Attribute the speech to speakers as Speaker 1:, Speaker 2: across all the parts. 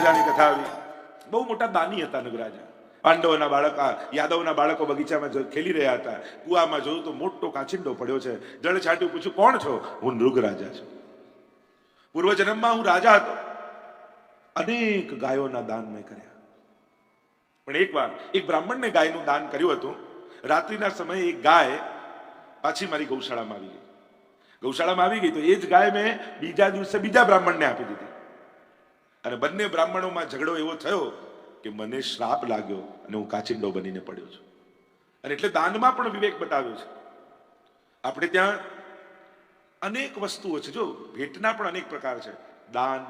Speaker 1: નગરાજાની કથા આવી. બહુ મોટા દાની હતા નગરાજા. પાંડવોના બાળક યાદવના બાળકો બગીચામાં ખેલી રહ્યા હતા. કુવામાં જોયું તો મોટો કાચિંડો પડ્યો છે. જળ છાટ્યું, પૂછ્યું કોણ છો? હું નૃગરાજા છું. પૂર્વજન્મમાં હું રાજા હતો. અનેક ગાયોના દાન મેં કર્યા. પણ એક વાર એક બ્રાહ્મણને ગાયનું દાન કર્યું હતું. રાત્રિના સમયે એક ગાય પાછી મારી ગૌશાળામાં આવી ગઈ. ગૌશાળામાં આવી ગઈ તો એ જ ગાય મેં બીજા દિવસે બીજા બ્રાહ્મણને આપી દીધી. અને બંને બ્રાહ્મણોમાં ઝઘડો એવો થયો કે મને શ્રાપ લાગ્યો અને હું કાચિંડો બનીને પડ્યો છું. અને એટલે દાનમાં પણ વિવેક બતાવ્યો છે. આપણે ત્યાં અનેક વસ્તુઓ છે. જો ભેટના પણ અનેક પ્રકાર છે. દાન,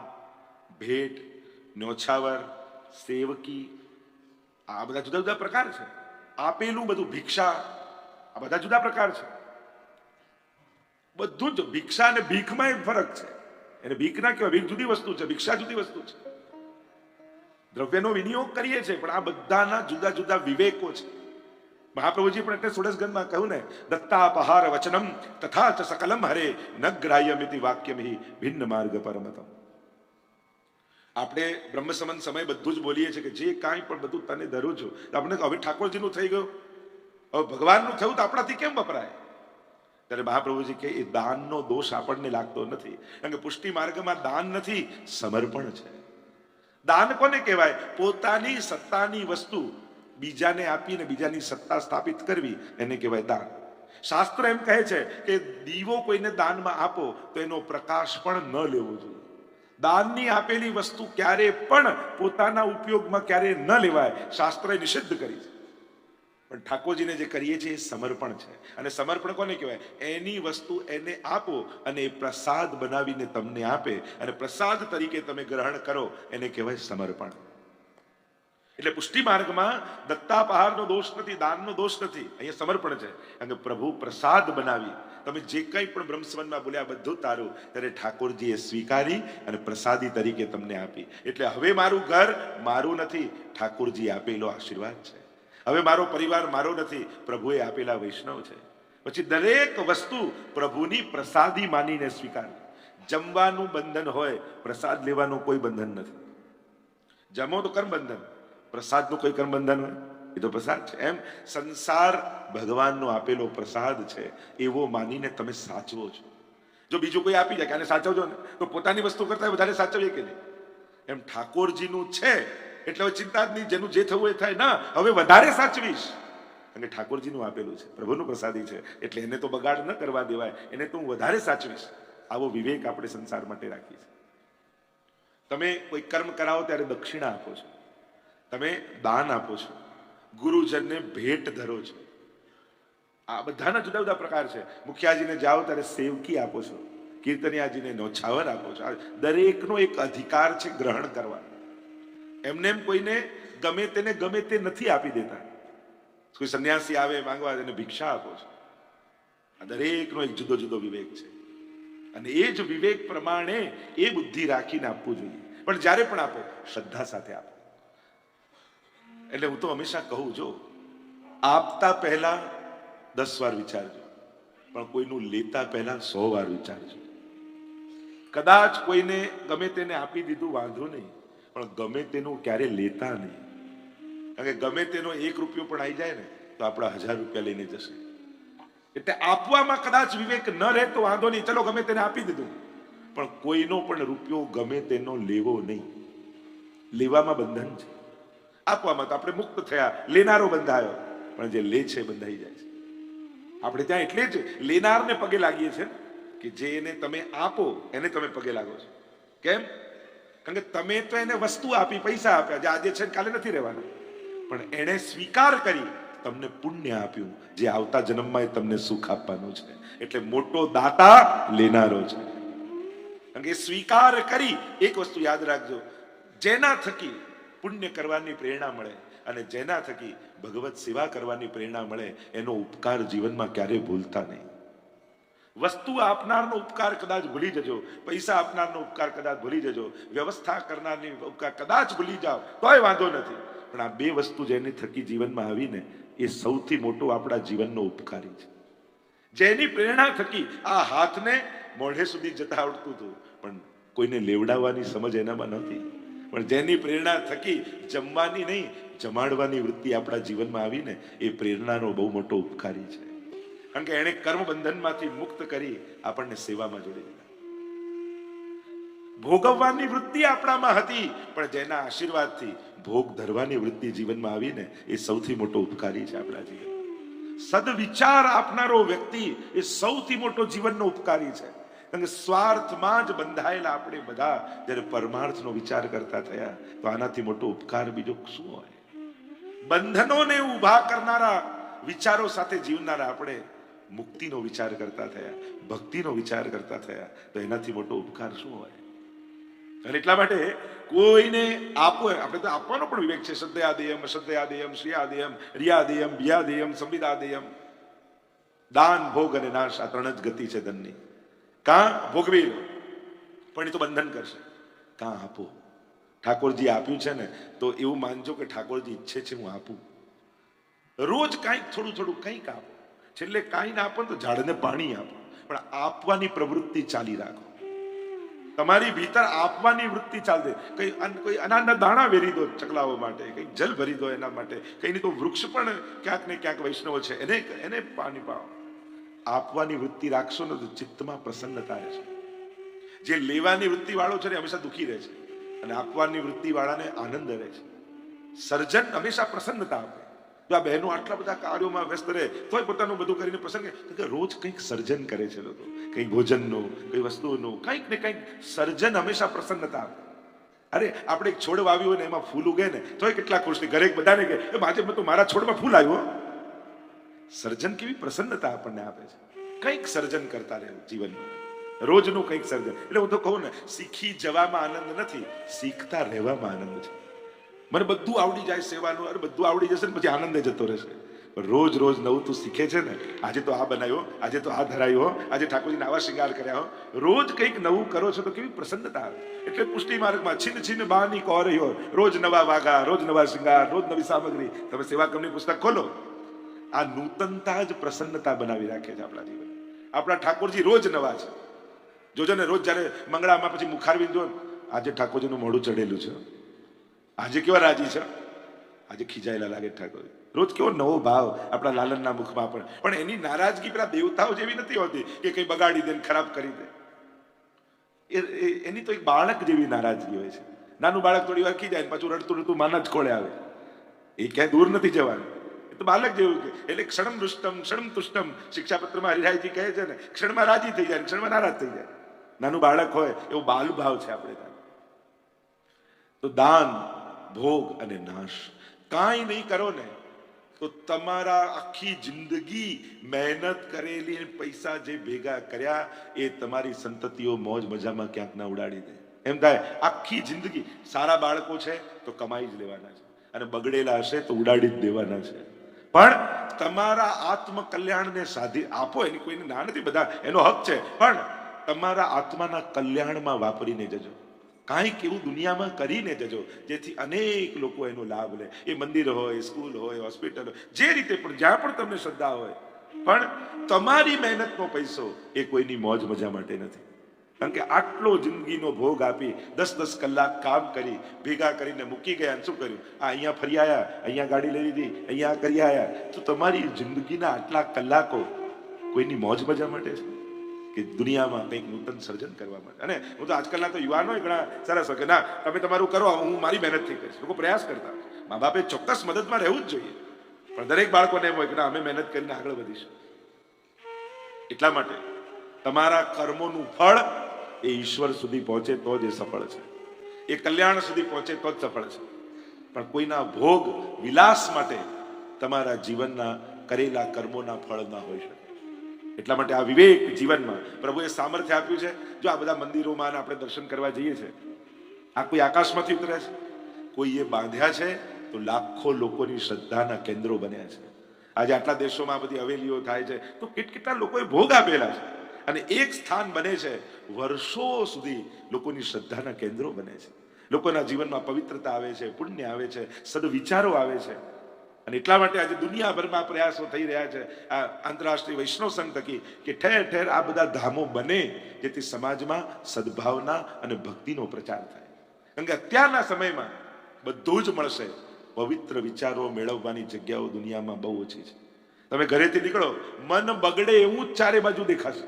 Speaker 1: ભેટ, ન્યોછાવર, સેવકી, આ બધા જુદા જુદા પ્રકાર છે. આપેલું બધું, ભિક્ષા, આ બધા જુદા પ્રકાર છે. બધું જ ભિક્ષા અને ભીખમાં એક ફરક છે. એને ભીખ ના કહેવાય, ભીખ જુદી વસ્તુ છે, ભિક્ષા જુદી વસ્તુ છે. દ્રવ્યનો વિનિયોગ કરીએ છીએ, પણ આ બધાના જુદા જુદા વિવેકો છે. મહાપ્રભુજી પણ એટલે ષોડશગંધમાં કહ્યું ને, દત્તાપહાર વચનમ તથા ચ સકલમ હરે ન ગ્રાહ્યમિતિ વાક્યમિ ભિન્ન માર્ગ પરમતમ. આપણે બ્રહ્મસમન સમય બધું જ બોલીએ છીએ કે જે કાંઈ પણ બધું તને ધરું છું. આપણે હવે ઠાકોરજીનું થઈ ગયું, હવે ભગવાનનું થયું તો આપણાથી કેમ વપરાય? ત્યારે મહાપ્રભુજી કે એ દાનનો દોષ આપણને લાગતો નથી. કારણ કે પુષ્ટિ માર્ગમાં દાન નથી, સમર્પણ છે. દાન કોને કહેવાય? પોતાની સત્તાની વસ્તુ બીજાને આપીને બીજાની સત્તા સ્થાપિત કરવી, એને કહેવાય દાન. શાસ્ત્ર એમ કહે છે કે દીવો કોઈને દાનમાં આપો તો એનો પ્રકાશ પણ ન લેવો જોઈએ. દાનની આપેલી વસ્તુ ક્યારે પણ પોતાના ઉપયોગમાં ક્યારે ન લેવાય, શાસ્ત્રએ નિષિદ્ધ કરી છે. પણ ઠાકોરજીને જે કરીએ છીએ એ સમર્પણ છે. અને સમર્પણ કોને કહેવાય? એની વસ્તુ એને આપો અને એ પ્રસાદ બનાવીને તમને આપે અને પ્રસાદ તરીકે તમે ગ્રહણ કરો, એને કહેવાય સમર્પણ. એટલે પુષ્ટિ માર્ગમાં દત્તાપહારનો દોષ નથી, દાનનો દોષ નથી, અહીંયા સમર્પણ છે. કારણ કે પ્રભુ પ્રસાદ બનાવી તમે જે કંઈ પણ બ્રહ્મસમનમાં બોલ્યા બધું તારું, ત્યારે ઠાકોરજીએ સ્વીકારી અને પ્રસાદી તરીકે તમને આપી. એટલે હવે મારું ઘર મારું નથી, ઠાકોરજી આપેલો આશીર્વાદ છે. હવે મારો પરિવાર મારો નથી, પ્રભુએ આપેલા વૈષ્ણવ છે. પછી દરેક વસ્તુ પ્રભુની પ્રસાદી માનીને સ્વીકાર. જમવાનું બંધન હોય, પ્રસાદ લેવાનું કોઈ બંધન નથી. જમો તો કર્મ બંધન, પ્રસાદનું કોઈ કર્મ બંધન હોય? એ તો પ્રસાદ છે. એમ સંસાર ભગવાનનો આપેલો પ્રસાદ છે, એવો માનીને તમે સાચવો છો. જો બીજું કોઈ આપી જાય કે આને સાચવજો ને, તો પોતાની વસ્તુ કરતા વધારે સાચવીએ કે નહીં? એમ ઠાકોરજીનું છે એટલે હવે ચિંતા જ નહીં, જેનું જે થવું એ થાય. ના, હવે વધારે સાચવીશ, અને ઠાકોરજીનું આપેલું છે, પ્રભુનું પ્રસાદી છે, એટલે એને તો બગાડ ન કરવા દેવાય, એને તો હું વધારે સાચવીશ. આવો વિવેક આપણે સંસાર માટે રાખીએ છીએ. તમે કોઈ કર્મ કરાવો ત્યારે દક્ષિણા આપો છો, તમે દાન આપો છો, ગુરુજનને ભેટ ધરો છો. આ બધાના જુદા જુદા પ્રકાર છે. મુખિયાજીને જાઓ ત્યારે સેવકી આપો છો, કીર્તનિયાજીને નોછાવર આપો છો. દરેકનો એક અધિકાર છે ગ્રહણ કરવા. એમને એમ કોઈને ગમે તેને ગમે તે નથી આપી દેતા. કોઈ સંન્યાસી આવે માંગવા, એને ભિક્ષા આપો છો. આ દરેકનો એક જુદો જુદો વિવેક છે. અને એ જ વિવેક પ્રમાણે એ બુદ્ધિ રાખીને આપવું જોઈએ. પણ જ્યારે પણ આપો, શ્રદ્ધા સાથે આપો. એટલે હું તો હંમેશા કહું, જો આપતા પહેલા 10 વાર વિચારજો, પણ કોઈનું લેતા પહેલા 100 વાર વિચારજો. કદાચ કોઈને ગમે તેને આપી દીધું વાંધો નહીં, પણ ગમે તેનું ક્યારે લેતા નહીં. કારણ કે ગમે તેનો 1 રૂપિયો પણ આવી જાય ને તો આપણા 1000 રૂપિયા લઈને જશે. એટલે આપવામાં કદાચ વિવેક ન રહે તો વાંધો નહીં, ચલો ગમે તેને આપી દીધું, પણ કોઈનો પણ રૂપિયો ગમે તેનો લેવો નહીં. લેવામાં બંધન છે, આપવામાં તો આપણે મુક્ત થયા, લેનારો બંધાયો, પણ જે લે છે બંધાઈ જાય છે. આપણે ત્યાં એટલે જ લેનારને પગે લાગીએ છીએ કે જે એને તમે આપો એને તમે પગે લાગો છો. કેમ? કારણ કે તમે તો એને વસ્તુ આપી, પૈસા આપ્યા, જે આજે છે કાલે નથી રહેવાના, પણ એને સ્વીકાર કરી તમને પુણ્ય આપ્યું, જે આવતા જન્મમાં તમને સુખ આપવાનું છે. એટલે મોટો દાતા લેનારો છે. કારણ કે સ્વીકાર કરી, એક વસ્તુ યાદ રાખજો, જેના થકી પુણ્ય કરવાની પ્રેરણા મળે અને જેના થકી ભગવત સેવા કરવાની પ્રેરણા મળે, એનો ઉપકાર જીવનમાં ક્યારેય ભૂલતા નહીં. વસ્તુ આપનારનો ઉપકાર કદાચ ભૂલી જજો, પૈસા આપનારનો ઉપકાર કદાચ ભૂલી જજો, વ્યવસ્થા કરનારની ઉપકાર કદાચ ભૂલી જાઓ તોય વાંધો નથી, પણ આ 2 વસ્તુ જેની થકી જીવનમાં આવીને એ સૌથી મોટો આપણા જીવનનો ઉપકારી છે. જેની પ્રેરણા થકી આ હાથને મોઢે સુધી જતા આવડતું હતું, પણ કોઈને લેવડાવવાની સમજ એનામાં નથી. પણ જેની પ્રેરણા થકી જમવાની નહીં જમાડવાની વૃત્તિ આપણા જીવનમાં આવીને એ પ્રેરણાનો બહુ મોટો ઉપકારી છે. કારણ કે એણે કર્મ બંધનમાંથી મુક્ત કરી આપણને સેવામાં જોડી દીધા. ભોગવવાની વૃત્તિ આપણામાં હતી, પણ જેના આશીર્વાદથી ભોગ ધરવાની વૃત્તિ જીવનમાં આવીને એ સૌથી મોટો ઉપકારી છે આપણા જીવન. સદવિચાર આપનારો વ્યક્તિ એ સૌથી મોટો જીવનનો ઉપકારી છે. કારણ કે સ્વાર્થમાં જ બંધાયેલા આપણે બધા જ્યારે પરમાર્થનો વિચાર કરતા થયા તો આનાથી મોટો ઉપકાર બીજો શું હોય? બંધનોને ઉભા કરનારા વિચારો સાથે જીવનારા આપણે મુક્તિનો વિચાર કરતા થયા, ભક્તિનો વિચાર કરતા થયા તો એનાથી મોટો ઉપકાર શું હોય? અને એટલા માટે કોઈને આપો, આપણે તો આપવાનો પણ વિવેક છે. શ્રદ્ધયાદેયમ, અશ્રદ્ધયાદેયમ, શ્રિયાદેયમ, રિયાદેયમ, ભિયાદેયમ, સંવિદાદેયમ. દાન, ભોગ અને નાશ, આ ત્રણ જ ગતિ છે ધનની. કાં ભોગવી લો પણ એ તો બંધન કરશે, કાં આપો. ઠાકોરજી આપ્યું છે ને તો એવું માનજો કે ઠાકોરજી ઈચ્છે છે હું આપું. રોજ કાંઈક થોડું થોડું કંઈક આપો. છેલ્લે કાંઈ ના આપો તો ઝાડને પાણી આપો, પણ આપવાની પ્રવૃત્તિ ચાલી રાખો. તમારી ભીતર આપવાની વૃત્તિ ચાલશે. કોઈ અનાજના દાણા વેરી દો ચકલાઓ માટે, કંઈક જલ ભરી દો એના માટે, કંઈ તો વૃક્ષ પણ ક્યાંક ને ક્યાંક વૈષ્ણવ છે એને પાણી પાવો. આપવાની વૃત્તિ રાખશો ને તો ચિત્તમાં પ્રસન્નતા રહેશે. જે લેવાની વૃત્તિ વાળો છે ને હંમેશા દુઃખી રહે છે, અને આપવાની વૃત્તિ વાળાને આનંદ રહે છે. સર્જન હંમેશા પ્રસન્નતા આપે. જો આ બહેનો આટલા બધા કાર્યોમાં વ્યસ્ત રહે તોય પોતાનું બધું કરીને પ્રસંગે કે રોજ કંઈક સર્જન કરે છે લોકો, કંઈક ભોજનનું, કઈ વસ્તુઓનું, કંઈક ને કંઈક સર્જન હંમેશા પ્રસન્નતા આપે. અરે આપણે એક છોડ વાવ્યો હોય ને એમાં ફૂલ ઉગે ને તોય કેટલા ખુશ થઈ. ઘરે બધાને કે આજે તો મારા છોડમાં ફૂલ આવ્યો. સર્જન કેવી પ્રસન્નતા આપણને આપે છે. કંઈક સર્જન કરતા રહેવું જીવનમાં, રોજનું કંઈક સર્જન. એટલે હું તો કહું ને, શીખી જવામાં આનંદ નથી, શીખતા રહેવામાં આનંદ છે. મને બધું આવડી જાય સેવાનું, અરે બધું આવડી જશે ને પછી આનંદ જતો રહેશે. પણ રોજ રોજ નવું તું શીખે છે ને, આજે તો આ બનાવ્યો, આજે તો આ ધરાયો, આજે ઠાકોરજીને આવા શિંગાર કર્યા હો, રોજ કંઈક નવું કરો છો તો કેવી પ્રસન્નતા આવે. એટલે પુષ્ટિ માર્ગમાં છીન છીન બાની કોર્યો, રોજ નવા વાઘા, રોજ નવા શિંગાર, રોજ નવી સામગ્રી. તમે સેવા કંપની પુસ્તક ખોલો, આ નૂતનતા જ પ્રસન્નતા બનાવી રાખે છે આપણા જીવન. આપણા ઠાકોરજી રોજ નવા છે. જોજો ને, રોજ જયારે મંગળામાં પછી મુખારવિંદ જો, આજે ઠાકોરજીનું મોઢું ચડેલું છે, આજે કેવા રાજી છે, આજે ખીજાયેલા લાગે ઠાકોર. રોજ કેવો નવો ભાવ આપણા લાલનના મુખમાં. પણ એની નારાજગી પેલા દેવતાઓ જેવી નથી હોતી કે કઈ બગાડી દે, ખરાબ કરી દે. એની તો એક બાળક જેવી નારાજગી હોય છે. નાનું બાળક થોડી વાર ખીજાય પાછું રડતું રડતું માના જ ખોળે આવે. એ ક્યાંય દૂર નથી જવાનું, એ તો બાળક જેવું કે. એટલે ક્ષણમ રુષ્ટમ ક્ષણમ તુષ્ટમ શિક્ષાપત્રમાં હરિરાયજી કહે છે ને, ક્ષણમાં રાજી થઈ જાય, ક્ષણમાં નારાજ થઈ જાય. નાનું બાળક હોય એવો બાલ ભાવ છે આપણે ત્યાં. તો દાન, ભોગ અને નાશ કાંઈ નહીં કરો ને તો તમારા આખી જિંદગી મહેનત કરેલી પૈસા જે ભેગા કર્યા એ તમારી સંતતિઓ મોજ મજામાં ક્યાંક ના ઉડાડી દે. એમ થાય આખી જિંદગી સારા બાળકો છે તો કમાઈ જ લેવાના છે, અને બગડેલા હશે તો ઉડાડી જ દેવાના છે. પણ તમારા આત્મ કલ્યાણને સાધી આપો, એની કોઈને ના નથી, બધા એનો હક છે. પણ તમારા આત્માના કલ્યાણમાં વાપરીને જજો. કાંઈક એવું દુનિયામાં કરીને જજો જેથી અનેક લોકો એનો લાભ લે. એ મંદિર હોય, સ્કૂલ હોય, હોસ્પિટલ હોય, જે રીતે પણ જ્યાં પણ તમને શ્રદ્ધા હોય, પણ તમારી મહેનતનો પૈસો એ કોઈની મોજ મજા માટે નથી. કારણ કે આટલો જિંદગીનો ભોગ આપી 10-10 કલાક કામ કરી ભેગા કરીને મૂકી ગયા. શું કર્યું? અહીંયા ફરી આવ્યા, અહીંયા ગાડી લઈ લીધી, અહીંયા કરી આવ્યા. તો તમારી જિંદગીના આટલા કલાકો કોઈની મોજ મજા માટે છે કે દુનિયામાં કંઈક નૂતન સર્જન કરવા માટે? અને હું તો આજકાલના તો યુવાનો ઘણા સરસ કે ના તમે તમારું કરો, હું મારી મહેનતથી કરીશ. લોકો પ્રયાસ કરતા. મા બાપે ચોક્કસ મદદમાં રહેવું જ જોઈએ, પણ દરેક બાળકોને એમ હોય કે ના અમે મહેનત કરીને આગળ વધીશું. એટલા માટે તમારા કર્મોનું ફળ એ ઈશ્વર સુધી પહોંચે તો જ એ સફળ છે, એ કલ્યાણ સુધી પહોંચે તો જ સફળ છે. પણ કોઈના ભોગ વિલાસ માટે તમારા જીવનના કરેલા કર્મોના ફળ ના હોઈ શકે. એટલા માટે આ વિવેક જીવનમાં પ્રભુએ સામર્થ્ય આપ્યું છે. જો આ બધા મંદિરોમાં આપણે દર્શન કરવા જઈએ છીએ, આ કોઈ આકાશમાંથી ઉતરે છે? કોઈ એ બાંધ્યા છે તો લાખો લોકોની શ્રદ્ધાના કેન્દ્રો બન્યા છે. આજે આટલા દેશોમાં બધી હવેલીઓ થાય છે તો કેટલા લોકોએ ભોગ આપેલા છે, અને એક સ્થાન બને છે, વર્ષો સુધી લોકોની શ્રદ્ધાના કેન્દ્રો બને છે. લોકોના જીવનમાં પવિત્રતા આવે છે, પુણ્ય આવે છે, સદવિચારો આવે છે. અને એટલા માટે આજે દુનિયાભરમાં પ્રયાસો થઈ રહ્યા છે આ આંતરરાષ્ટ્રીય વૈષ્ણવ સંઘ થકી કે ઠેર ઠેર આ બધા ધામો બને જેથી સમાજમાં સદભાવના અને ભક્તિનો પ્રચાર થાય. કારણ કે અત્યારના સમયમાં બધું જ મળશે, પવિત્ર વિચારો મેળવવાની જગ્યાઓ દુનિયામાં બહુ ઓછી છે. તમે ઘરેથી નીકળો, મન બગડે એવું જ ચારે બાજુ દેખાશે.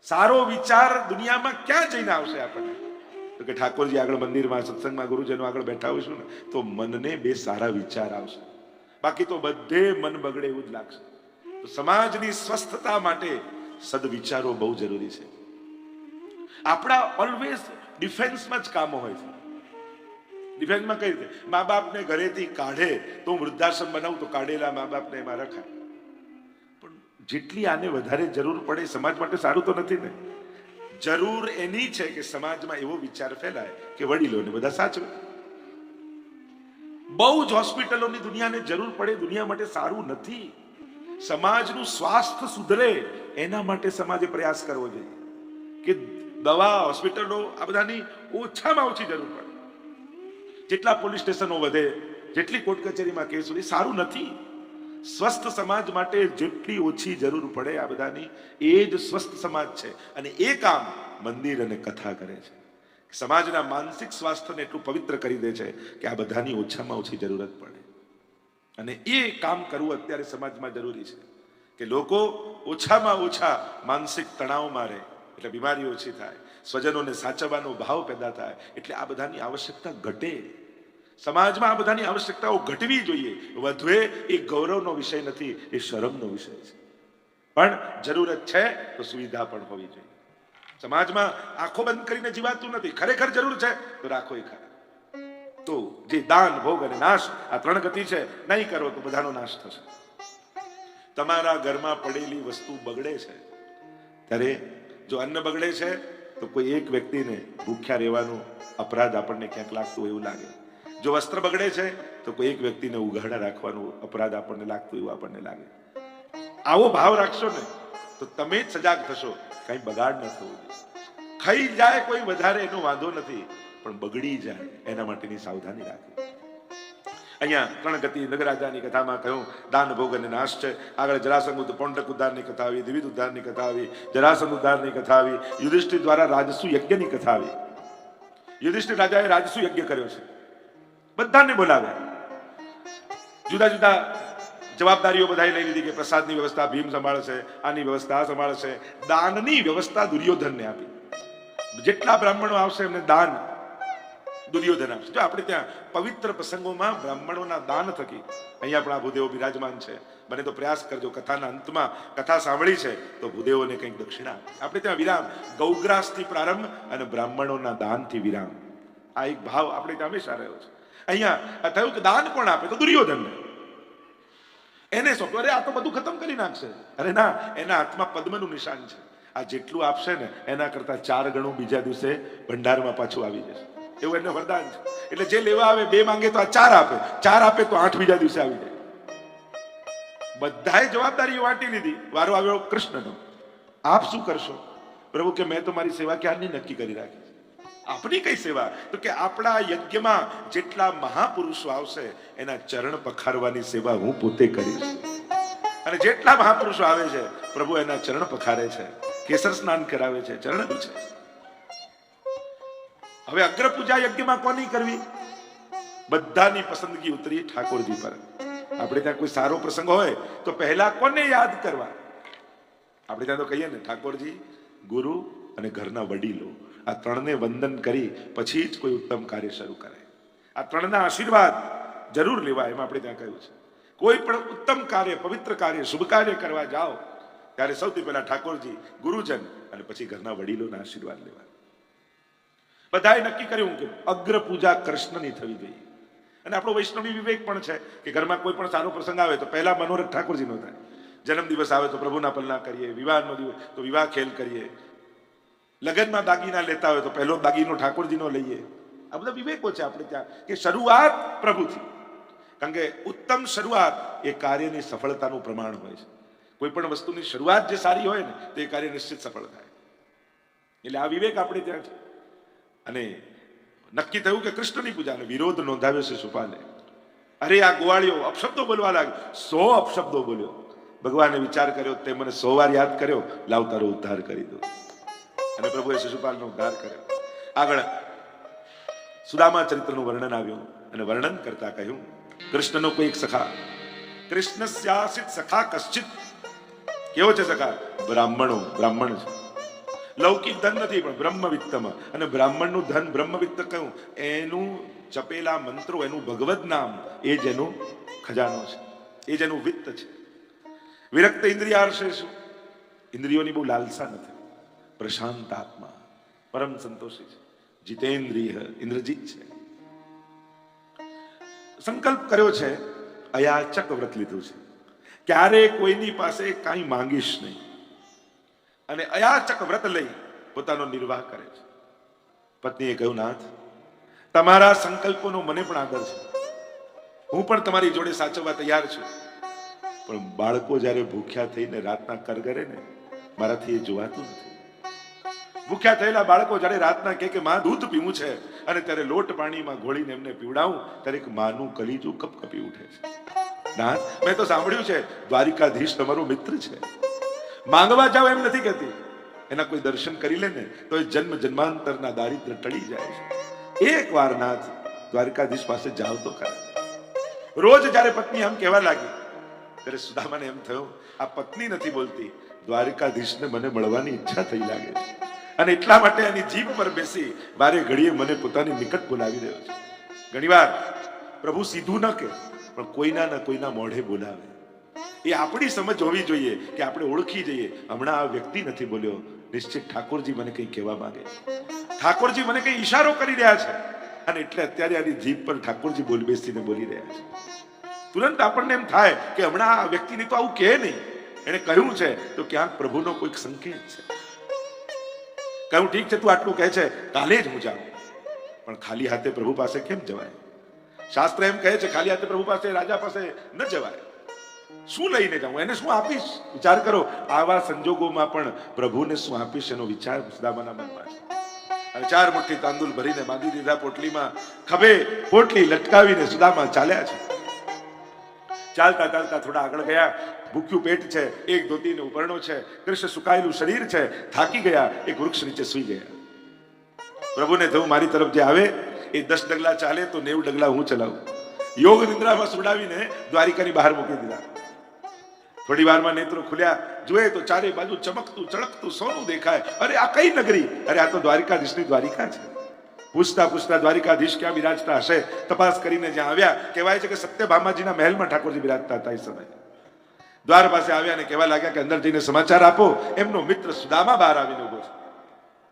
Speaker 1: સારો વિચાર દુનિયામાં ક્યાં જઈને આવશે આપણને? તો કે ઠાકોરજી આગળ મંદિરમાં સત્સંગમાં ગુરુજનો આગળ બેઠા હોઈશું ને તો મનને બે સારા વિચાર આવશે, બાકી તો બધે મન બગડે એવું જ લાગશે. તો સમાજની સ્વસ્થતા માટે સદવિચારો બહુ જરૂરી છે. આપણા ઓલવેઝ ડિફેન્સમાં જ કામો હોય છે. ડિફેન્સમાં કઈ રીતે? મા બાપને ઘરેથી કાઢે તો હું વૃદ્ધાશ્રમ બનાવું તો કાઢેલા મા બાપને એમાં રખાય, પણ જેટલી આને વધારે જરૂર પડે સમાજ માટે સારું તો નથી ને. જરૂર એની છે કે સમાજમાં એવો વિચાર ફેલાય કે વડીલોને બધા સાચવે. બહુ જ હોસ્પિટલોની દુનિયાને જરૂર પડે, દુનિયા માટે સારું નથી. સમાજનું સ્વાસ્થ્ય સુધરે એના માટે સમાજે પ્રયાસ કરવો જોઈએ કે દવા, હોસ્પિટલો આ બધાની ઓછામાં ઓછી જરૂર પડે. જેટલા પોલીસ સ્ટેશનો વધે, જેટલી કોર્ટ કચેરીમાં કેસ વધે, સારું નથી. સ્વસ્થ સમાજ માટે જેટલી ઓછી જરૂર પડે આ બધાની, એ જ સ્વસ્થ સમાજ છે. અને એ કામ મંદિર અને કથા કરે છે. સમાજના માનસિક સ્વાસ્થ્યને એટલું પવિત્ર કરી દે છે કે આ બધાની ઓછામાં ઓછી જરૂરત પડે. અને એ કામ કરવું અત્યારે સમાજમાં જરૂરી છે કે લોકો ઓછામાં ઓછા માનસિક તણાવમાં રહે, એટલે બીમારી ઓછી થાય, સ્વજનોને સાચવવાનો ભાવ પેદા થાય, એટલે આ બધાની આવશ્યકતા ઘટે. સમાજમાં આ બધાની આવશ્યકતાઓ ઘટવી જોઈએ. વધે એ ગૌરવનો વિષય નથી, એ શરમનો વિષય છે. પણ જરૂરત છે તો સુવિધા પણ હોવી જોઈએ. સમાજમાં આંખો બંધ કરીને જીવાતું નથી. ખરેખર જરૂર છે તો રાખો એ ખરા. તો જે દાન, ભોગ અને નાશ આ ત્રણ ગતિ છે, નહીં કરો તો બધાનો નાશ થશે. તમારા ઘરમાં પડેલી વસ્તુ બગડે છે ત્યારે જો અન્ન બગડે છે તો કોઈ એક વ્યક્તિને ભૂખ્યા રહેવાનું અપરાધ આપણને ક્યાંક લાગતું એવું લાગે. જો વસ્ત્ર બગડે છે તો કોઈ એક વ્યક્તિને ઉઘાડા રાખવાનું અપરાધ આપણને લાગતું એવું આપણને લાગે. આવો ભાવ રાખશો ને તો તમે જ સજાગ થશો, કઈ બગાડ ન થવું જોઈએ. ખાઈ જાય કોઈ વધારે એનો વાંધો નથી, પણ બગડી જાય એના માટેની સાવધાની રાખવી. અહીંયા ત્રણ ગતિ નગરાજાની કથામાં કહ્યું દાન, ભોગ અને નાશ છે. આગળ જરાસંઘ પૌંડક ઉદ્ધારની કથા આવી, દ્વિવિધ ઉદ્ધારની કથા આવી, જરાસંઘ ઉદ્ધારની કથા આવી, યુધિષ્ઠિર દ્વારા રાજસુ યજ્ઞની કથા આવી. યુધિષ્ઠિર રાજાએ રાજસુ યજ્ઞ કર્યો છે, બધાને બોલાવ્યા, જુદા જુદા જવાબદારીઓ બધાએ લઈ લીધી કે પ્રસાદની વ્યવસ્થા ભીમ સંભાળશે, આની વ્યવસ્થા સંભાળશે. દાનની વ્યવસ્થા દુર્યોધનને આપી. જેટલા બ્રાહ્મણો આવશે એમને દાન દુર્યોધન આપશે. જો આપણે ત્યાં પવિત્ર પ્રસંગોમાં બ્રાહ્મણોના દાન થકી, અહીંયા પણ આ ભૂદેવો બિરાજમાન છે, બને તો પ્રયાસ કરજો કથાના અંતમાં કથા સાંભળી છે તો ભૂદેવોને કંઈક દક્ષિણા. આપણે ત્યાં વિરામ ગૌગ્રાસથી પ્રારંભ અને બ્રાહ્મણોના દાનથી વિરામ, આ એક ભાવ આપણે ત્યાં હંમેશા રહ્યો છે. અહીંયા થયું કે દાન કોણ આપે તો દુર્યોધનને. એને સોંપ્યું. અરે આ તો બધું ખતમ કરી નાખશે. અરે ના, એના હાથમાં પદ્મનું નિશાન છે. આ જેટલું આપશે ને એના કરતા 4 ગણું બીજા દિવસે ભંડારમાં પાછું આવી જશે, એવું એને વરદાન છે. એટલે જે લેવા આવે 2 માંગે તો આ 4 આપે, 4 આપે તો 8 બીજા દિવસે આવી જાય. બધાએ જવાબદારીઓ વાંટી લીધી. વારો આવ્યો કૃષ્ણનો. આપ શું કરશો? પ્રભુ કે મેં તો મારી સેવા ક્યારની નક્કી કરી રાખી છે. આપની કઈ સેવા? તો કે આપણા યજ્ઞમાં જેટલા મહાપુરુષો આવશે એના ચરણ પખારવાની સેવા હું પોતે કરીશ. અને જેટલા મહાપુરુષો આવે છે પ્રભુ એના ચરણ પખારે છે, કેસર સ્નાન કરાવે છે, ચરણ પૂછે છે. હવે અગ્ર પૂજા યજ્ઞમાં કોની કરવી? બધાની પસંદગી ઉતરી ઠાકોરજી પર. આપણે ત્યાં કોઈ સારો પ્રસંગ હોય તો પહેલા કોને યાદ કરવા? આપણે ત્યાં તો કહીએ ને ઠાકોરજી, ગુરુ અને ઘરના વડીલો, આ ત્રણને વંદન કરી પછી જ કોઈ ઉત્તમ કાર્ય શરૂ કરે. આ ત્રણના આશીર્વાદ જરૂર લેવા, એમાં આપણે ત્યાં કહ્યું છે. કોઈ પણ ઉત્તમ કાર્ય, પવિત્ર કાર્ય, શુભ કાર્ય કરવા જાઓ ત્યારે સૌથી પહેલા ઠાકોરજી, ગુરુજન અને પછી ઘરના વડીલોના આશીર્વાદ લેવા. બધાએ નક્કી કર્યું કે અગ્ર પૂજા કૃષ્ણની થવી જોઈએ. અને આપણો વૈષ્ણવી વિવેક પણ છે કે ઘરમાં કોઈ પણ સારો પ્રસંગ આવે તો પહેલા મનોરથ ઠાકોરજીનો થાય. જન્મદિવસ આવે તો પ્રભુના પલ્લા કરીએ, વિવાહનો દિવસ તો વિવાહ ખેલ કરીએ, લગ્નમાં દાગીના લેતા હોય તો પહેલો દાગીનો ઠાકોરજીનો લઈએ. આ બધા વિવેકો છે આપણે ત્યાં કે શરૂઆત પ્રભુથી. કારણ કે ઉત્તમ શરૂઆત એ કાર્યની સફળતાનું પ્રમાણ હોય છે. કોઈ પણ વસ્તુની શરૂઆત જે સારી હોય ને તો એ કાર્ય નિશ્ચિત સફળ થાય. એટલે આ વિવેક આપણે ત્યાં છે. અને નક્કી થયું કે કૃષ્ણની પૂજાનો વિરોધ નોંધાવ્યો છે સુપાલે. અરે આ ગોવાળીઓ અપશબ્દો બોલવા લાગે, 100 અપશબ્દો બોલ્યો. ભગવાને વિચાર કર્યો, તે મને 100 વાર યાદ કર્યો, લાવ તારો ઉદ્ધાર કરી દો. અને પ્રભુએ શિશુપાલનો ઉદ્ધાર કર્યો. આગળ સુદામા ચરિત્રનું વર્ણન આવ્યું અને વર્ણન કરતા કહ્યું, કૃષ્ણનો કોઈ એક સખા, કૃષ્ણસ્યાસિત સખા કશ્ચિત. કેવો છે સખા? બ્રાહ્મણ છે. લૌકિક ધન નથી પણ બ્રહ્મવિત્તમ, અને બ્રાહ્મણનું ધન બ્રહ્મવિત્ત કહ્યું, એનું જપેલા મંત્રો, એનું ભગવદ નામ, એ જ એનો ખજાનો છે, એ જ એનું વિત્ત છે. વિરક્ત ઇન્દ્રિયાર્ષે શું? ઇન્દ્રિયોની બહુ લાલસા નથી. પ્રશાંત આત્મા, પરમ સંતોષી છે. જીતેન્દ્રિય, ઇન્દ્રજીત છે. સંકલ્પ કર્યો છે, અયાચક વ્રત લીધું છે, ક્યારે કોઈની પાસે કાંઈ માંગીશ નહીં, અને અયાચક વ્રત લઈ પોતાનો નિર્વાહ કરે છે. પત્નીએ કહ્યું, નાથ, તમારા સંકલ્પોનો મને પણ આદર છે, હું પણ તમારી જોડે સાચવવા તૈયાર છું, પણ બાળકો જ્યારે ભૂખ્યા થઈને રાતના કરગરે ને, મારાથી એ જોવાતું નથી. ભૂખ્યા થયેલા બાળકો જ્યારે રાતના કે માં દૂધ પીવું છે, અને ત્યારે લોટ પાણીમાં ઘોળીને એમને પીવડાવું, ત્યારે એક માનું કલીજું કપકપી ઉઠે છે. નાથ, મેં તો સાંભળ્યું છે દ્વારિકાધીશ તમારો મિત્ર છે, માંગવા જાવ એમ નથી કહેતી, એના કોઈ દર્શન કરી લે ને તો એ જન્મ જન્માંતરના દારિદ્ર ટળી જાય છે. એક વાર નાથ દ્વારકાધીશ પાસે જાવ તો ખરા. રોજ જ્યારે પત્ની આમ કહેવા લાગી ત્યારે સુદામાને એમ થયું, આ પત્ની નથી બોલતી, દ્વારકાધીશને મને મળવાની ઈચ્છા થઈ લાગે છે, અને એટલા માટે એની જીભ પર બેસી વારે ઘડીએ મને પોતાની નિકટ બોલાવી રહ્યો છે. ઘણીવાર પ્રભુ સીધું ન કહે, પણ કોઈના મોઢે બોલાવે. એ આપણી સમજ હોવી જોઈએ કે આપણે ઓળખી જઈએ, હમણાં આ વ્યક્તિ નથી બોલ્યો, નિશ્ચિત ઠાકોરજી મને કંઈ કહેવા માંગે છે, ઠાકોરજી મને કંઈ ઈશારો કરી રહ્યા છે, અને એટલે અત્યારે આની જીભ પર ઠાકોરજી બોલ બેસીને બોલી રહ્યા છે. તુરંત આપણને એમ થાય કે હમણાં આ વ્યક્તિને તો આવું કહે નહીં, એને કહ્યું છે તો ક્યાંક પ્રભુનો કોઈક સંકેત છે. કહ્યું, ઠીક છે, તું આટલું કહે છે, કાલે જ હું જાઉં, પણ ખાલી હાથે પ્રભુ પાસે કેમ જવાય? શાસ્ત્ર એમ કહે છે, ખાલી હાથે પ્રભુ પાસે, રાજા પાસે ન જવાય. શું લઈને જાઉં, એને શું આપીશ? વિચાર કરો, આવા સંજોગોમાં પણ પ્રભુને શું આપીશ એનો વિચાર સુદામાના મનમાં છે. અને 4 મુઠ્ઠી તાંદુલ ભરીને બાંધી દીધા પોટલીમાં, ખભે પોટલી લટકાવીને સુદામા ચાલ્યા છે. ચાલતા ચાલતા થોડા આગળ ગયા, ભૂખ્યું પેટ છે, એક ધોતીને ઉપરણો છે, કૃષ્ણ સુકાયેલું શરીર છે, થાકી ગયા, એક વૃક્ષ નીચે સૂઈ ગયા. પ્રભુને થયું, મારી તરફ જે આવે એ 10 ડગલા ચાલે તો 90 ડગલા હું ચલાવું. યોગ નિદ્રામાં સુડાવીને દ્વારિકાની બહાર મૂકી દીધા. થોડી વારમાં નેત્રો ખુલ્યા, જોઈએ તો ચારે બાજુ ચમકતું ચળકતું સોનું દેખાય. અરે આ કઈ નગરી? અરે આ તો દ્વારિકાધીશની દ્વારિકા છે. પૂછતા પૂછતા દ્વારિકાધીશ ક્યાં બિરાજતા હશે તપાસ કરીને જ્યાં આવ્યા, કહેવાય છે કે સત્યભામાજીના મહેલમાં ઠાકોરજી બિરાજતા હતા. એ સમયે દ્વાર પાસે આવ્યા અને કહેવા લાગ્યા કે અંદર જઈને સમાચાર આપો, એમનો મિત્ર સુદામા બહાર આવીને ઉભો છે.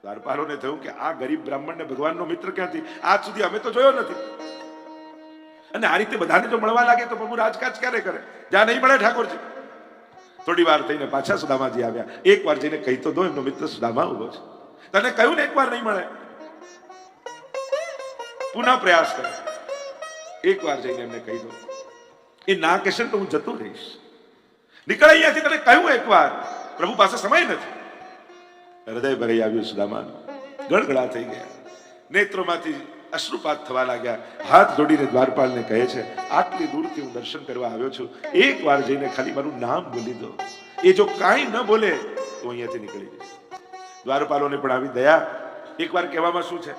Speaker 1: દ્વારપાલોને થયું કે આ ગરીબ બ્રાહ્મણને ભગવાનનો મિત્ર ક્યાંથી? આજ સુધી અમે તો જોયો નથી. અને આ રીતે બધાને જો મળવા લાગે તો પ્રભુ રાજકાજ ક્યારે કરે? જ્યાં નહીં મળે ઠાકોરજી. થોડી વાર થઈને પાછા સુદામાજી આવ્યા. એક વાર જઈને કહી તો દો, એમનો મિત્ર સુદામા ઉભો છે. તને કહ્યું ને એક વાર નહીં મળે, પુનઃ પ્રયાસ કરે. એક વાર જઈને એમને કહી દો. એ ના કહેશે તો હું જતો રહીશ. નીકળ અહીંયાથી, તને કહ્યું એક વાર. પ્રભુ પાસે સમય નથી. હૃદય ભરાઈ આવ્યું સુદામાનું, ગળગળા થઈ ગયા, નેત્રોમાંથી અશ્રુપાત થવા લાગ્યા. હાથ જોડીને દ્વારપાલને કહે છે, આટલી દૂરથી હું દર્શન કરવા આવ્યો છું, એક વાર જઈને ખાલી મારું નામ બોલી દો. એ જો કાંઈ ન બોલે તો અહીંયાથી નીકળી જઈશ. દ્વારપાલોને પણ આવી દયા. એક વાર કહેવામાં શું છે?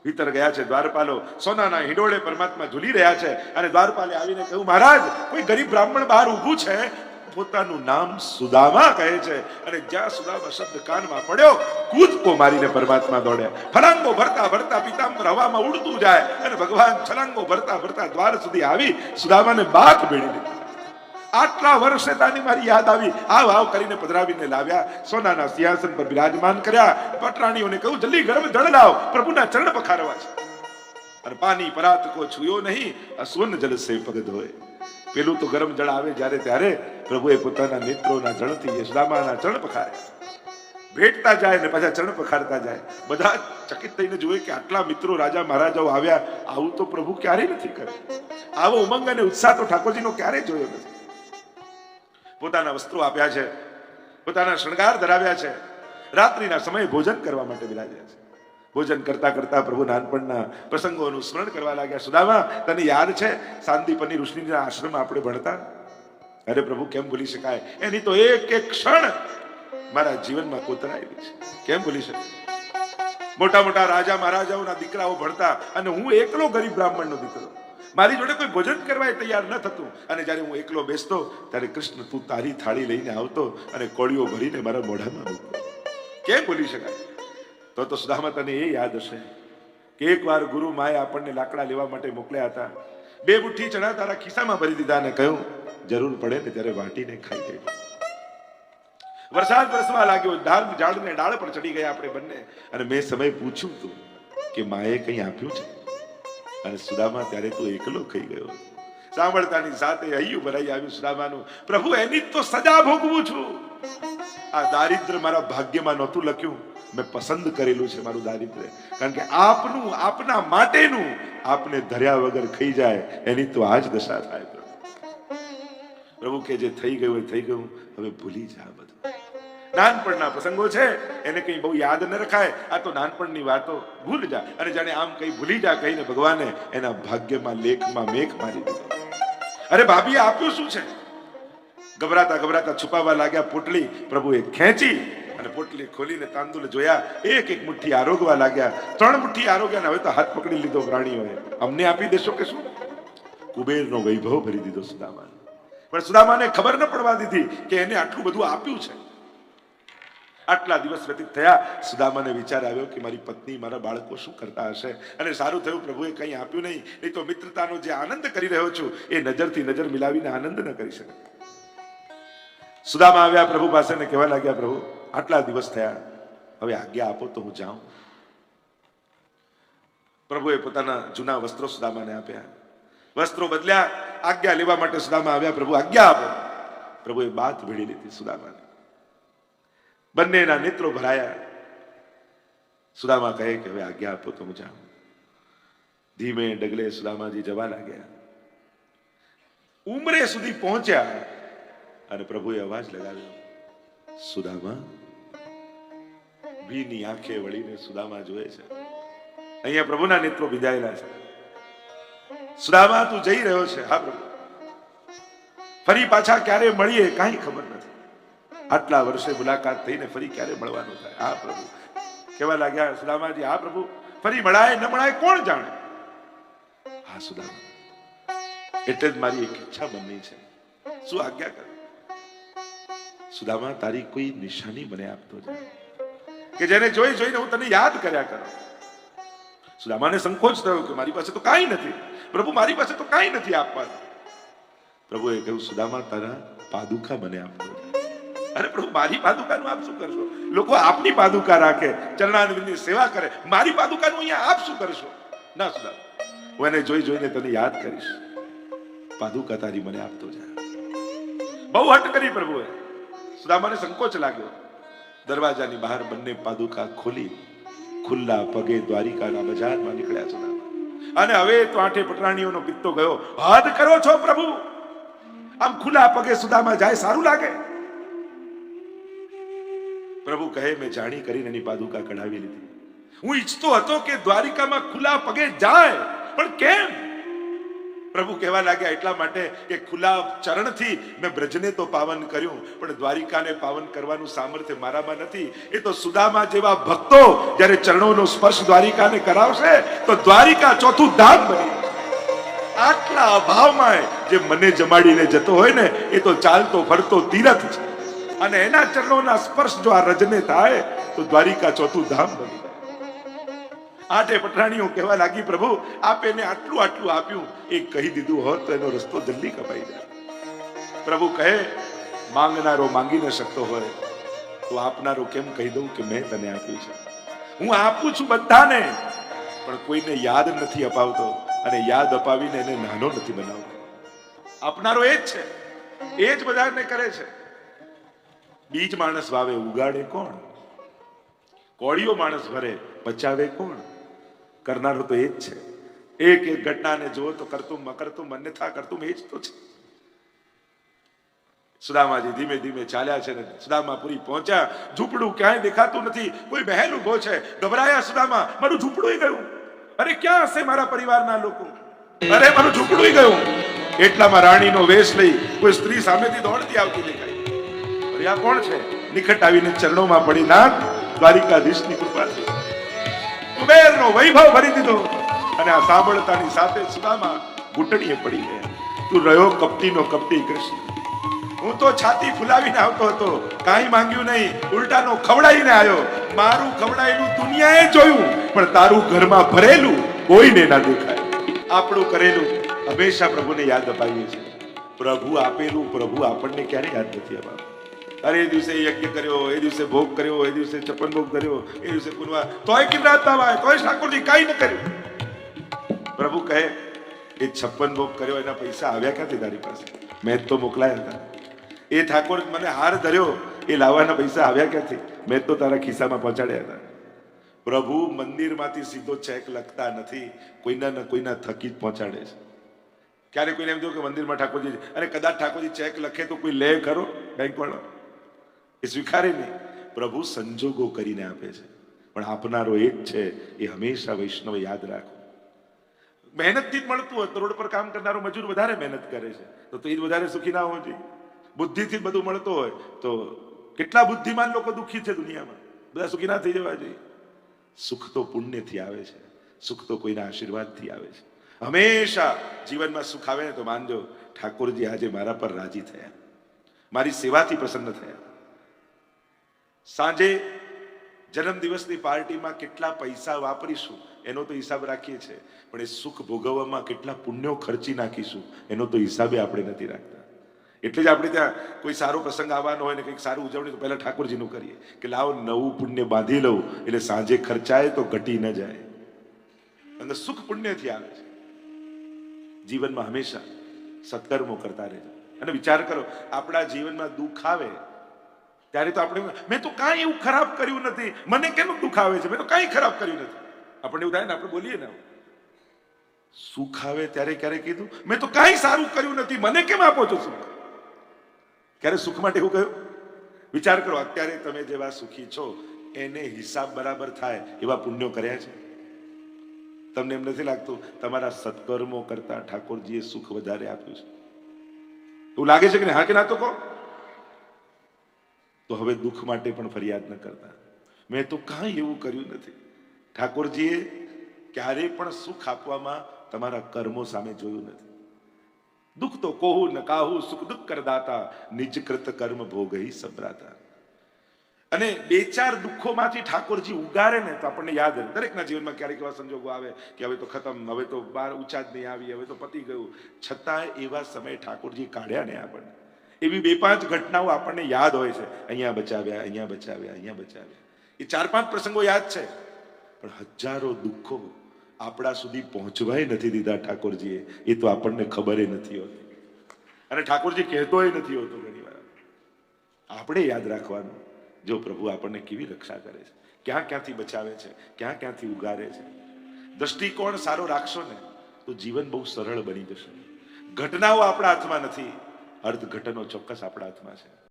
Speaker 1: ભીતર ગયા છે દ્વારપાલો, સોનાના હિંડોળે પરમાત્મા ઝૂલી રહ્યા છે, અને દ્વારપાલે આવીને કહ્યું, મહારાજ કોઈ ગરીબ બ્રાહ્મણ બહાર ઊભું છે, પોતાનું નામ સુદામા કહે છે. અને જ્યાં સુદામા શબ્દ કાનમાં પડ્યો, કૂદકો મારીને પરમાત્મા દોડ્યા. ફલાંગો ભરતા ભરતા પિતાંબર હવામાં ઉડતું જાય, અને ભગવાન છલાંગો ભરતા ભરતા દ્વાર સુધી આવી સુદામાને બાથ ભેળી દીધી. આટલા વર્ષે તાની મારી યાદ આવી, આવ આવ કરીને પધરાવીને લાવ્યા, સોનાના સિંહાસન પર બિરાજમાન કર્યા. પટરાણીઓને કહ્યું, જલ્દી ગરમ જળ લાવ, પ્રભુના ચરણ પખારવા છે. અને પાણી પરાત કો છુયો નહીં, અસ્વન જલ સે પગ ધોય. પેલું તો ગરમ જળ આવે જ્યારે ત્યારે પ્રભુએ પોતાના નેત્રોના જળથી યશોદામાના ચરણ પખાર્યા. ભેટતા જાય ને પાછા ચરણ પખારતા જાય. બધા ચકિત થઈને જોયે કે આટલા મિત્રો રાજા મહારાજાઓ આવ્યા, આવું તો પ્રભુ ક્યારેય નથી કરે. આવો ઉમંગ અને ઉત્સાહ તો ઠાકોરજીનો ક્યારેય જોયો નથી. પોતાના વસ્ત્રો આપ્યા છે, પોતાના શણગાર ધરાવ્યા છે, રાત્રિના સમયે ભોજન કરવા માટે બિરાજ્યા છે. ભોજન કરતા કરતા પ્રભુ નાનપણના પ્રસંગોનું સ્મરણ કરવા લાગ્યા. સુદામા, તને યાદ છે સાંદીપની ઋષિના આશ્રમમાં આપણે ભણતા? અરે પ્રભુ, કેમ ભૂલી શકાય? એની તો એક એક ક્ષણ મારા જીવનમાં કોતરાયેલી છે, કેમ ભૂલી શકાય? મોટા મોટા રાજા મહારાજાઓના દીકરાઓ ભણતા અને હું એકલો ગરીબ બ્રાહ્મણનો દીકરો, મારી જોડે કોઈ ભોજન કરવા તૈયાર ન થતું, અને જ્યારે હું એકલો બેસતો ત્યારે કૃષ્ણ તું તારી થાળી લઈને આવતો અને કોળીઓ ભરીને મારા મોઢામાં મૂકતો. કેમ ભૂલી શકાય? તો સુદામા તને એ યાદ હશે કે એકવાર ગુરુ માએ આપણને લાકડા લેવા માટે મોકલ્યા હતા. 2 મુઠ્ઠી ચણા તારા ખિસ્સામાં ભરી દીધા અને કહ્યું જરૂર પડે ને ત્યારે વાટીને ખાઈ લેજો. વરસાદ વરસવા લાગ્યો, ઝાડને ડાળ પર ચડી ગયા આપણે બંને, અને મેં સમય પૂછ્યું તું કે માએ કંઈ આપ્યું છે? અને સુદામા ત્યારે તું એકલો ખાઈ ગયો. સાંભળતાની સાથે હૈયું ભરાઈ આવ્યું સુદામાનું. પ્રભુ એની તો સજા ભોગવું છું. આ દારિદ્ર મારા ભાગ્યમાં નહોતું લખ્યું, મેં પસંદ કરેલું છે મારું દારિદ્ર્ય. કારણ કે આપનું, આપના માટેનું આપને ધર્યા વગર ખાઈ જાય એની તો આ જ દશા થાય. પ્રભુ કે જે થઈ ગયું એ થઈ ગયું, હવે ભૂલી જા બધું. નાનપણના પ્રસંગો છે એને કઈ બહુ યાદ ન રખાય. આ તો નાનપણની વાતો, ભૂલ જા. અને જાણે આમ કઈ ભૂલી જા કહીને ભગવાને એના ભાગ્યમાં લેખમાં મેઘ મારી દીધો. અરે ભાભીએ આપ્યું શું છે? ગભરાતા ગભરાતા છુપાવવા લાગ્યા પોટલી. પ્રભુએ ખેંચી અને પોટલી ખોલીને તાંદુલ જોયા, એક એક મુઠ્ઠી આરોગવા લાગ્યા. 3 મુઠ્ઠી આરોગ્યા, હવે તો હાથ પકડી લીધો પ્રાણીઓએ. અમને આપી દેશો કે શું? કુબેરનો વૈભવ ભરી દીધો સુદામાને. પણ સુદામાને ખબર ન પડવા દીધી કે એને આટલું બધું આપ્યું છે. આટલા દિવસ વ્યતીત થયા, સુદામાને વિચાર આવ્યો કે મારી પત્ની, મારા બાળકો શું કરતા હશે? અને સારું થયું પ્રભુએ કંઈ આપ્યું નહીં, નહીં તો મિત્રતાનો જે આનંદ કરી રહ્યો છું એ નજરથી નજર મિલાવીને આનંદ ન કરી શકે. સુદામા આવ્યા પ્રભુ પાસે ને કહેવા લાગ્યા, પ્રભુ આટલા દિવસ થયા, હવે આજ્ઞા આપો તો હું જાઉં. પ્રભુએ પોતાના જૂના વસ્ત્રો સુદામાને આપ્યા. વસ્ત્રો બદલ્યા, આજ્ઞા લેવા માટે સુદામા આવ્યા. પ્રભુ આજ્ઞા આપો. પ્રભુએ બાત ભેળી લીધી સુદામાને. બંનેના નેત્રો ભરાયા. સુદામા કહે કે હવે આજ્ઞા આપો તો હું જાઉં. ધીમે ડગલે સુદામાજી જવા લાગ્યા. ઉમરે સુધી પહોંચ્યા અને પ્રભુએ અવાજ લગાવ્યો, સુદામા. ભીની આંખે વળીને સુદામા જોવે છે. અહીંયા પ્રભુના નેત્રો ભીંજાયેલા છે. સુદામા તું જઈ રહ્યો છે? હા પ્રભુ. ફરી પાછા ક્યારે મળીએ કાંઈ ખબર નથી. આટલા વર્ષે મુલાકાત થઈને ફરી ક્યારે મળવાનું થાય? હા પ્રભુ. કહેવા લાગ્યા સુદામાજી, હા પ્રભુ. ફરી મળાય ન મળાય કોણ જાણે. હા સુદામા, એટલે જ મારી એક ઈચ્છા બની છે. શું આજ્ઞા કર? સુદામા, તારી કોઈ નિશાની મને આપતો જાય કે જેને જોઈ જોઈને હું તને યાદ કર્યા કરું. સુદામાને સંકોચ થયો કે મારી પાસે તો કાંઈ નથી. પ્રભુ મારી પાસે તો કાંઈ નથી આપવાનું. પ્રભુએ કહ્યું, સુદામા તારા પાદુકા મને આપતો જાય. અરે પ્રભુ, મારી પાદુકાનું આપ શું કરશો? લોકો આપની પાદુકા રાખે, ચરણારવિંદની સેવા કરે, મારી પાદુકાનું અહીંયા આપ શું કરશો? ના સુદામા, હું એને જોઈ જોઈને તને યાદ કરીશ. પાદુકા તારી મને આપતો જાય. બહુ હટ કરી પ્રભુએ. સુદામાને સંકોચ લાગ્યો. દરવાજાની બહાર બંને પાદુકા ખોલી ખુલ્લા પગે દ્વારિકાના બજારમાં નીકળ્યા સુદામા. અને હવે તો આઠે પટરાણીઓનો પિત્તો ગયો. હદ કરો છો પ્રભુ. આમ ખુલ્લા પગે સુદામા જાય સારું લાગે? પ્રભુ કહે, મેં જાણી કરીને એની પાદુકા કઢાવી લીધી. હું ઈચ્છતો હતો કે દ્વારિકામાં ખુલ્લા પગે જાય, પણ કેમ? પ્રભુ કહેવા લાગ્યા, એટલા માટે કે ખુલ્લા ચરણથી મેં બ્રજને તો પાવન કર્યું, પણ દ્વારિકાને પાવન કરવાનું સામર્થ્ય મારામાં નથી. એ તો સુદામા જેવા ભક્તો જ્યારે ચરણોનો સ્પર્શ દ્વારિકાને કરાવશે તો દ્વારિકા ચોથું ધામ બની. આટલા અભાવમાં જે મને જમાડીને જતો હોય ને, એ તો ચાલતો ફરતો તીરથ છે. અને એના ચરણોના સ્પર્શ જો આ રજને થાય તો દ્વારિકા ચોથું ધામ બની. આઠે પટરાણીઓ કહેવા લાગી, પ્રભુ આપ એને આટલું આટલું આપ્યું, એ કહી દીધું હોત તો એનો રસ્તો જલ્દી કપાઈ જાય. પ્રભુ કહે, માંગનારો માંગી ન શકતો હોય તો આપનારો કેમ કહી દઉં કે મેં તને આપ્યું છે? હું આપું છું બધાને, પણ કોઈને યાદ નથી અપાવતો, અને યાદ અપાવીને એને નાનો નથી બનાવતો. આપનારો એ જ છે, એ જ બધાને કરે છે. બીજ માણસ વાવે ઉગાડે કોણ? કોળીઓ માણસ ભરે બચાવે કોણ? કરનારો તો એ જ છે. એક એક ઘટનાને જુઓ તો કરતું મકરતું અન્યથા કરતું એ જ તો છે. સુદામાજી ધીમે ધીમે ચાલ્યા છે ને સુદામાપુરી પહોંચ્યા. ઝૂંપડું ક્યાંય દેખાતું નથી, કોઈ બહેલ ઉભો છે. ગભરાયા સુદામા, મારું ઝૂંપડું ગયું. અરે ક્યાં હશે મારા પરિવારના લોકો? અરે મારું ઝૂંપડું ગયું. એટલામાં રાણીનો વેશ લઈ કોઈ સ્ત્રી સામેથી દોડતી આવતી દેખાઈ. અરે આ કોણ છે? નિકટ આવીને ચરણોમાં પડી, નાથ દ્વારિકાધીશની કૃપાથી કુબેરનો વૈભવ ભરી દીધો. અને આ સાંભળતાની સાથે સુદામા ઘૂંટણીએ પડી ગયા. તું રહ્યો કપટીનો કપટી કૃષ્ણ. હું તો છાતી ફુલાવીને આવતો હતો, કાંઈ માંગ્યું નહીં, ઉલટાનો ખવડાવીને આવ્યો. મારું ખવડાયેલું દુનિયાએ જોયું, પણ તારું ઘરમાં ભરેલું કોઈને ના દેખાય. આપણું કરેલું હંમેશા પ્રભુને યાદ અપાવીએ છીએ. પ્રભુ આપેલું પ્રભુ આપણને ક્યારે યાદ નથી અપાવતું. અરે એ દિવસે યજ્ઞ કર્યો, એ દિવસે ભોગ કર્યો, એ દિવસે છપ્પન ભોગ કર્યો, એ દિવસે પુનવા, તોય કિંમત ના આવે, તોય ઠાકોરજી કાંઈ ન કર્યું. પ્રભુ કહે એ 56 ભોગ કર્યો એના પૈસા આવ્યા ક્યાંથી તારી પાસે? મેં તો મોકલાયા હતા. એ ઠાકોર મને હાર ધર્યો એ લાવવાના પૈસા આવ્યા ક્યાંથી? મેં તો તારા ખિસ્સામાં પહોંચાડ્યા હતા. પ્રભુ મંદિરમાંથી સીધો ચેક લખતા નથી, કોઈના થકી જ પહોંચાડે છે. ક્યારે કોઈને એમ થયું કે મંદિરમાં ઠાકોરજી, અને કદાચ ઠાકોરજી ચેક લખે તો કોઈ લે ખરો? બેંક વાળો એ સ્વીકારે નહીં. પ્રભુ સંજોગો કરીને આપે છે, પણ આપનારો એક છે. એ હંમેશા વૈષ્ણવ યાદ રાખો. મહેનતથી જ મળતું હોય તો રોડ પર કામ કરનારો મજૂર વધારે મહેનત કરે છે, તો એ જ વધારે સુખી ના હોવો જોઈએ. બુદ્ધિથી બધું મળતું હોય તો કેટલા બુદ્ધિમાન લોકો દુઃખી છે દુનિયામાં, બધા સુખી ના થઈ જવા જોઈએ. સુખ તો પુણ્યથી આવે છે, સુખ તો કોઈના આશીર્વાદથી આવે છે. હંમેશા જીવનમાં સુખ આવે ને તો માનજો ઠાકોરજી આજે મારા પર રાજી થયા, મારી સેવાથી પ્રસન્ન થયા. સાંજે જન્મદિવસની પાર્ટીમાં કેટલા પૈસા વાપરીશું એનો તો હિસાબ રાખીએ છીએ, પણ એ સુખ ભોગવવામાં કેટલા પુણ્યો ખર્ચી નાખીશું એનો તો હિસાબે આપણે નથી રાખતા. એટલે જ આપણે ત્યાં કોઈ સારો પ્રસંગ આવવાનો હોય ને કંઈક સારું ઉજવણી તો પહેલા ઠાકોરજીનું કરીએ કે લાવો નવું પુણ્ય બાંધી લઉં એટલે સાંજે ખર્ચાય તો ઘટી ન જાય. અને સુખ પુણ્યથી આવે છે. જીવનમાં હંમેશા સત્કર્મો કરતા રહેજો. અને વિચાર કરો, આપણા જીવનમાં દુઃખ આવે ત્યારે તો આપણે મેં તો કાંઈ એવું ખરાબ કર્યું નથી, મને કેમ દુઃખ આવે છે, મેં તો કાંઈ ખરાબ કર્યું નથી. આપણને એવું થાય ને, આપણે બોલીએ ને. સુખ આવે ત્યારે ક્યારે કીધું મેં તો કાંઈ સારું કર્યું નથી, મને કેમ આપો છો સુખ? ક્યારે સુખ માટે એવું કહ્યું? વિચાર કરો, અત્યારે તમે જેવા સુખી છો એને હિસાબ બરાબર થાય એવા પુણ્યો કર્યા છે? તમને એમ નથી લાગતું તમારા સત્કર્મો કરતા ઠાકોરજીએ સુખ વધારે આપ્યું છે? એવું લાગે છે કે હા કે ના? તો કહો. તો હવે દુઃખ માટે પણ ફરિયાદ ન કરતા. મેં તો કાંઈ એવું કર્યું નથી. ઠાકોરજીએ ક્યારે પણ સુખ આપવામાં તમારા કર્મો સામે જોયું નથી. દુઃખ તો કોહુ ન કાહુ સુખ દુઃખ કરદાતા નિજ કૃત કર્મ ભોગઈ સબ્રાતા. અને બે ચાર દુઃખોમાંથી ઠાકોરજી ઉગારે ને તો આપણને યાદ રહે. દરેકના જીવનમાં ક્યારેક એવા સંજોગો આવે કે હવે તો ખતમ, હવે તો બહાર ઊંચા જ નહીં આવી, હવે તો પતી ગયું. છતાં એવા સમયે ઠાકોરજી કાઢ્યા ને આપણને. એવી 2-5 ઘટનાઓ આપણને યાદ હોય છે. અહીંયા બચાવ્યા, અહીંયા બચાવ્યા, અહીંયા બચાવ્યા. એ 4-5 પ્રસંગો યાદ છે, પણ હજારો દુઃખો આપણા સુધી પહોંચવાય નથી દીધા ઠાકોરજીએ. એ તો આપણને ખબર નથી હોતી, અને ઠાકોરજી કહેતોય નથી હોતો ઘણી વાર. આપણે યાદ રાખવાનું, જો પ્રભુ આપણને કેવી રક્ષા કરે છે, ક્યાં ક્યાંથી બચાવે છે, ક્યાં ક્યાંથી ઉગારે છે. દ્રષ્ટિકોણ સારો રાખશો ને તો જીવન બહુ સરળ બની જશે. ઘટનાઓ આપણા હાથમાં નથી, અર્થઘટનો ચોક્કસ આપણા હાથમાં છે.